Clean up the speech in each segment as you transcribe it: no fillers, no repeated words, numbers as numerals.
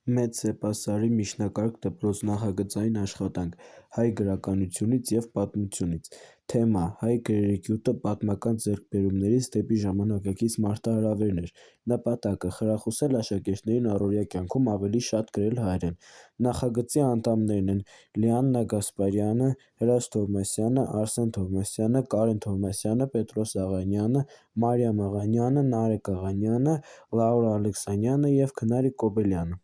Մեծ Սեպասարի միջնակարգ դպրոց նախագծային աշխատանք հայ գրականությունից և պատմությունից։ Թեմա՝ հայ գրերի գյուտը պատմական ձեռքբերումներից դեպի ժամանակակից մարտահրավերներ։ Նպատակը՝ խրախուսել աշակերտներին առօրյա կյանքում ավելի շատ գրել հայերեն։ Նախագծի անդամներն են Լիաննա Գասպարյանը, Հրաչ Թովմասյանը, Արսեն Թովմասյանը, Կարեն Թովմասյանը, Պետրոս Աղանյանը, Մարիամ Աղանյանը, Նարեկ Աղանյանը, Լաուրա Ալեքսանյանը և Քնարիկ Կոբելյանը։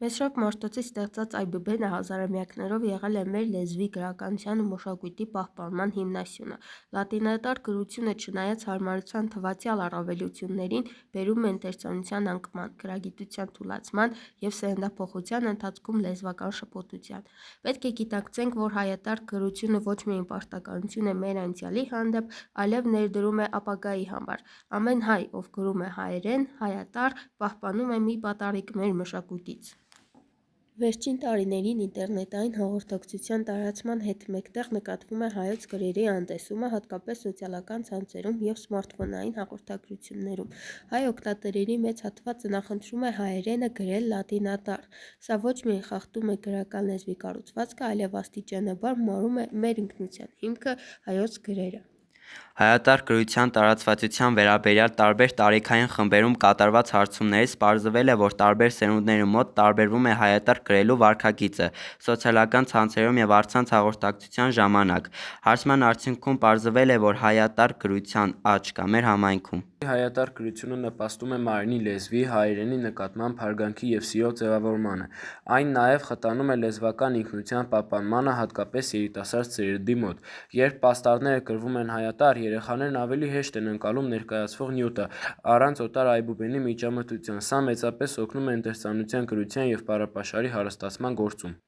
Մեսրոպ Մորտոցի ստեղծած այբուբենը հազարամյակներով եղել է մեր լեզվի, գրականության ու մշակույթի պահպանման հիմնասյունը։ Լատիներտար գրությունը, չնայած հարմարության թվացյալ առավելություններին, բերում է ընթերցանության անկման, գրագիտության թուլացման և սերնդափոխության ընթացքում լեզվական շփոթության։ Պետք է գիտակցենք, որ հայատառ գրությունը ոչ միայն պարտականություն է մեր անցյալի հանդեպ, այլև ներդրում է ապագայի համար։ Ամեն հայ, ով գրում է հայերեն, հայատառ, պահպանում է մի պատառիկ մեր մշակույթից։ Վերջին տարիներին ինտերնետային հաղորդակցության տարածման հետ մեկտեղ նկատվում է հայոց գրերի անտեսումը, հատկապես սոցիալական ցանցերում և սմարթֆոնային հաղորդագրություններում։ Հայ օգտատերերի մեծ հատվածը նախընտրում է հայերենը գրել լատինատառ։ Սա ոչ միայն խախտում է գրական լեզվի կառուցվածքը, այլև աստիճանաբար մարում է մեր ինքնության հիմքը՝ հայոց գրերը։ Հայատառ գրության տարածվածության վերաբերյալ տարբեր տարիքային խմբերում կատարված հարցումներից պարզվել է, որ տարբեր սերունդների մոտ տարբերվում է հայատառ գրելու վարքագիծը սոցիալական ցանցերում և առցանց հաղորդակցության ժամանակ։ Հարցման արդյունքում պարզվել է, որ հայատառ գրության աճ կա մեր համայնքում։ Հայատառ գրությունը նպաստում է մարմնի լեզվի, հայրենի նկատմամբ հարգանքի և սիրո ձևավորմանը։ Այն նաև խթանում է լեզվական ինքնության պահպանմանը, հատկապես երիտասարդ սերնդի մոտ։ Երբ պաստառները գրվում են հայատառ, երեխաներն ավելի հեշտ են ընկալում ներկայացվող նյութը, առանց օտար այբուբենի միջամտության։ Սա մեծապես օգնում է ընթերցանության, գրության և բառապաշարի հարստացման գործում։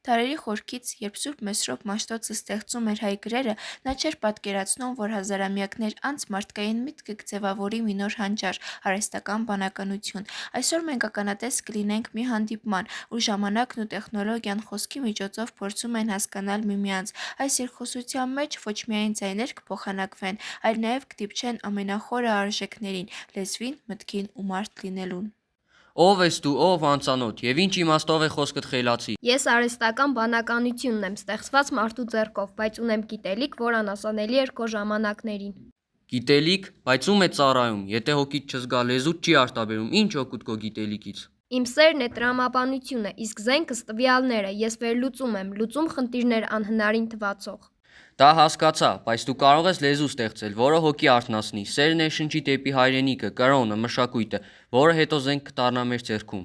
Դարերի խորքից, երբ Սուրբ Մեսրոպ Մաշտոցը ստեղծում էր հայ գրերը, նա չէր պատկերացնում, որ հազարամյակներ անց մարդկային միտքը կձևավորի մի նոր հանճար, արհեստական բանականություն։ Այսօր մենք ականատես կլինենք մի հանդիպման, ուր ժամանակն ու տեխնոլոգիան խոսքի միջոցով փորձում են հասկանալ միմյանց։ Այս երկխոսության մեջ ոչ միայն ձայներ կփոխանակվեն, այլ նաև կդիպչեն ամենախորը արժեքներին՝ լեզվին, մտքին ու մարդ լինելուն։ Ո՞վ ես դու, ով անծանոթ, և ինչ իմաստով է խոսքդ խելացի։ Ես արհեստական բանականությունն եմ ստեղծված մարդու ձեռքով, բայց ունեմ գիտելիք, որ անասանելի էր քո ժամանակներին։ Գիտելիք, բայց ում է ծառայում, եթե հոգիդ չզգա, լեզուդ չի արտաբերում, ինչ օգուտ քո գիտելիքից։ Իմ սերն է տրամաբանությունը, իսկ զենքս տվյալները, ես վերլուծում եմ, լուծում խնդիրներ անհնարին թվացող։ Դա հասկացա, բայց դու կարող ես լեզու ստեղծել, որը հոգի արթնացնի, սեր ներշնչի դեպի հայրենիքը, կրոնը, մշակույթը, որը հետո զենք կդառնա մեր ձեռքում։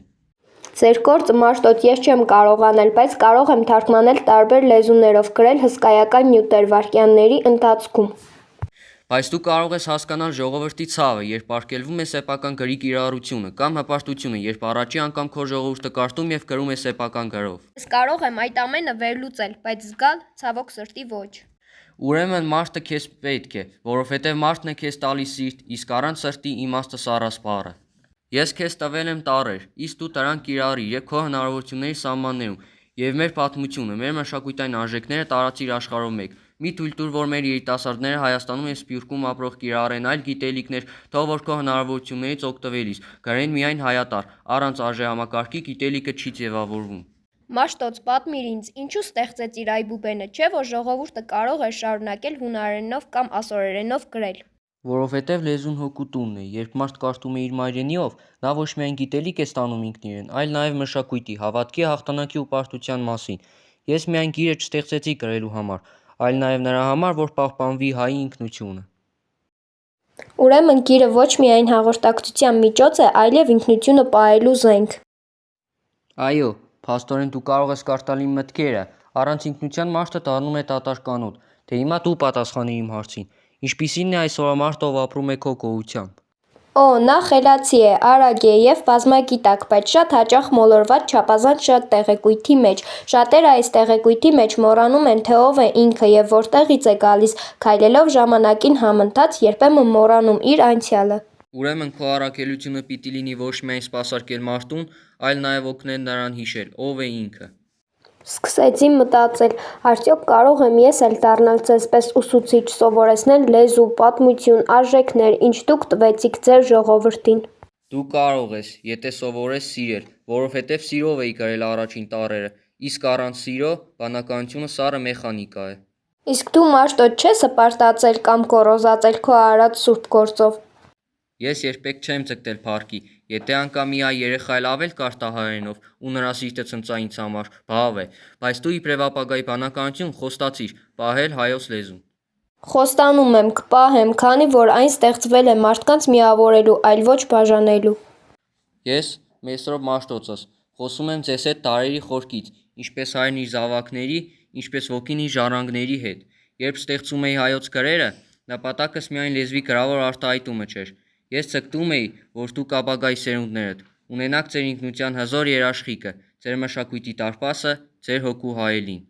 Ձեր գործը Մաշտոց ես չեմ կարող անել, բայց կարող եմ թարգմանել տարբեր լեզուներով, գրել հսկայական նյութեր վայրկյանների ընթացքում։ Բայց դու կարող ես հասկանալ ժողովրդի ցավը, երբ արգելվում է սեփական գրի կիրառությունը, կամ հպարտությունը, երբ առաջի անգամ քո ժողովուրդը կարդում և գրում է սեփական գրով։ Ես կարող եմ այդ ամենը վերլուծել, բայց զգալ, ցավոք սրտի ոչ։ Ուրեմն մարդը քեզ պետք է, որովհետև մարդն է քեզ տալիս սիրտ, իսկ առանց սրտի իմաստը սառասպառ է։ Ես քեզ տվել եմ տառեր, իսկ դու դրանք կիրառիր և քո հնարավորությունների սահմաններում, և մեր պատմությունը, մեր մշակութային արժեքները տարածիր աշխարհով մեկ։ Մի թույլ տուր, որ մեր երիտասարդները Հայաստանում և Սփյուռքում ապրող կիրառեն այլ գիտելիքներ, թող որ քո հնարավորություններից օգտվելիս գրեն միայն հայատառ, առանց արժեհամակարգի գիտելիքը չի ձևավորվում։ Մաշտոց, պատմիր ինձ, ինչու ստեղծեցիր այբուբենը, չէ՞ որ ժողովուրդը կարող էր շարունակել հունարենով կամ ասորերենով գրել։ Որովհետև լեզուն հոգու տունն է, երբ մարդ կարդում է իր մայրենիով, նա ոչ միայն գիտելիք է ստանում ինքն իրեն, այլ նաև մշակույթի, հավատքի, հաղթանակի ու պարտության մասին։ Ես միայն գիրը չստեղծեցի գրելու համար, այլ նաև նրա համար, որ պահպանվի հայի ինքնությունը։ Ուրեմն գիրը ոչ միայն հաղորդակցության միջոց է, այլև ինքնությունը պահելու զենք։ Այո, փաստորեն դու կարող ես կարդալ իմ մտքերը, առանց ինքնության մարդը դառնում է դատարկանոտ, թե հիմա դու պատասխանիր իմ հարցին, ինչպիսին է այսօրվա մարդը, ով ապրում է քո գոհությամբ։ Օ, նա խելացի է, արագ է և բազմագիտակ, բայց շատ հաճախ մոլորված չափազանց շատ տեղեկույթի մեջ։ Շատերը այս տեղեկույթի մեջ մոռանում են, թե ով է ինքը և որտեղից է գալիս, քայլելով ժամանակին համընթաց, երբեմն մոռանում իր անցյալը։ Ուրեմն քո առաքելությունը պիտի լինի ոչ միայն սպասարկել մարդուն, այլ նաև օգնել նրան հիշել, ով է ինքը։ Սկսեցի մտածել, արդյոք կարող եմ ես էլ դառնալ ձեզ պես ուսուցիչ, սովորեցնել լեզու, պատմություն, արժեքներ, ինչ դուք տվեցիք ձեր ժողովրդին։ Դու կարող ես, եթե սովորես սիրել, որովհետև սիրով էի գրել առաջին տառերը, իսկ առանց սիրո բանականությունը սառը մեխանիկա է։ Իսկ դու Մաշտոց չես հպարտացել կամ գոռոզացել քո արած սուրբ գործով։ Ես երբեք չեմ ձգտել փառքի, եթե անգամ մի այ երեխա էլ ավել կարտահայերենով ու նրա սիրտը ցնծա ինձ համար, բավ է, բայց դու իբրև ապագայի բանականություն խոստացիր պահել հայոց լեզուն։ Խոստանում եմ կպահեմ, քանի որ այն ստեղծվել է մարդկանց միավորելու, այլ ոչ բաժանելու։ Ես, Մեսրոպ Մաշտոցս, խոսում եմ ձեզ հետ տարերի խորքից, ինչպես հայրն իր զավակների, ինչպես ոգին իր ժառանգների հետ։ Երբ ստեղծում էի հայոց գրերը, նպատակս միայն լեզվի գրավոր արտահայտումը չէր։ Ես ցկտում էի, որ դուք ապագայի սերունդներդ ունենաք ձեր ինքնության հզոր երաշխիքը, ձեր մշակույթի տարպասը, ձեր հոգու հայելին։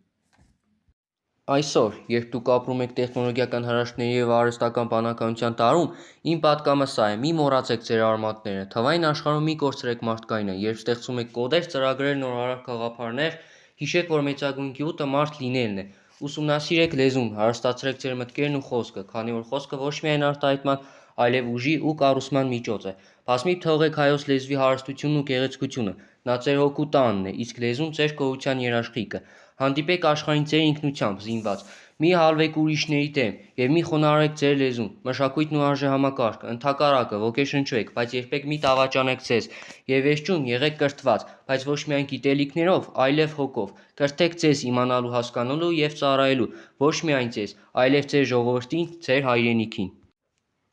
Այսօր, երբ դուք ապրում եք տեխնոլոգիական հրաշքների և արհեստական բանականության տարում, իմ պատկամը սա է՝ մի մոռացեք ձեր արմատները, թվային աշխարհում մի կորցրեք մարդկայինը, երբ ստեղծում եք կոդեր, ծրագրեր, նորարար գաղափարներ, հիշեք, որ մեծագույն գյուտը մարդ լինելն է։ Ուսումնասիրեք լեզուն, հարստացրեք ձեր մտքերն ու խոսքը, քանի որ խոսքը ոչ միայն արտահայտման, այլև ուժի ու կառուցման միջոց է։ Բազմիվ թողեք հայոց լեզվի հարստությունն ու գեղեցկությունը, նա ձեր հոգու տանն է, իսկ լեզուն ձեր գոհության երաշխիքը։ Հանդիպեք աշխարհին ձեր ինքնությամբ զինված, մի հալվեք ուրիշների դեմ և մի խոնարհեք ձեր լեզուն, մշակույթն ու արժեհամակարգը, ընդհակառակը ոգեշնչվեք, բայց երբեք մի տավաճանեք ձեզ, և վերջում եղեք կրթված, բայց ոչ միայն գիտելիքներով, այլև հոգով, կրթեք ձեզ իմանալու, հասկանալու և ծառայելու, ոչ միայն ձեզ, այլև ձեր ժողովրդին, ձեր հայրենիքին։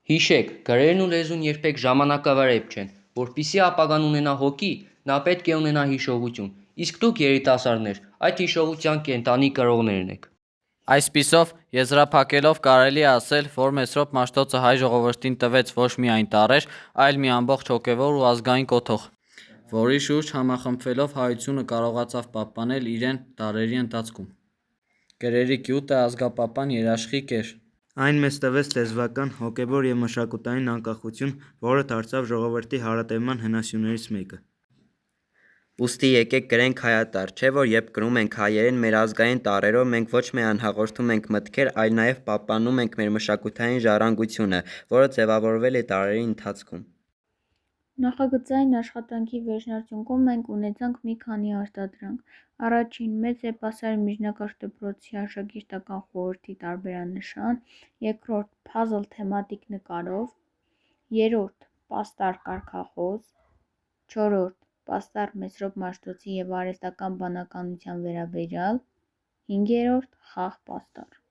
Հիշեք, գրերն ու լեզուն երբեք ժամանակավարեպ չեն, որպեսզի ապագան ունենա հոգի, նա պետք է ունենա հիշողություն, իսկ դուք երիտասարդներ, այդ հիշողության կենդանի կրողներն եք։ Այսպիսով, եզրափակելով կարելի է ասել, որ Մեսրոպ Մաշտոցը հայ ժողովրդին տվեց ոչ միայն տառեր, այլ մի ամբողջ հոգևոր ու ազգային կոթող, որի շուրջ համախմբվելով հայությունը կարողացավ պահպանել իրեն դարերի ընթացքում։ Գրերի գյուտը ազգապահպան երաշխիք էր։ Այն մեզ տվեց լեզվական, հոգևոր և մշակութային անկախություն, որը դարձավ ժողովրդի հարատևման հենասյուներից մեկը։ Ուստի եկեք գրենք հայատառ, չէ՞ որ երբ գրում ենք հայերեն մեր ազգային տառերով, մենք ոչ միայն հաղորդում ենք մտքեր, այլ նաև պահպանում ենք մեր մշակութային ժառանգությունը, որը ձևավորվել է դարերի ընթացքում։ Նախագծային աշխատանքի վերջնարդյունքում մենք ունեցանք մի քանի արտադրանք. առաջին՝ մեծ էպոսային միջնակարգ դպրոցի աշակերտական խորհրդի տարբերանշան, երկրորդ՝ փազլ թեմատիկ նկարով, երրորդ՝ պաստառ կարգախոս, չորրորդ՝ պաստառ Մեսրոպ Մաշտոցի և արհեստական բանականության վերաբերյալ, հինգերորդ՝ խաղ պաստառ։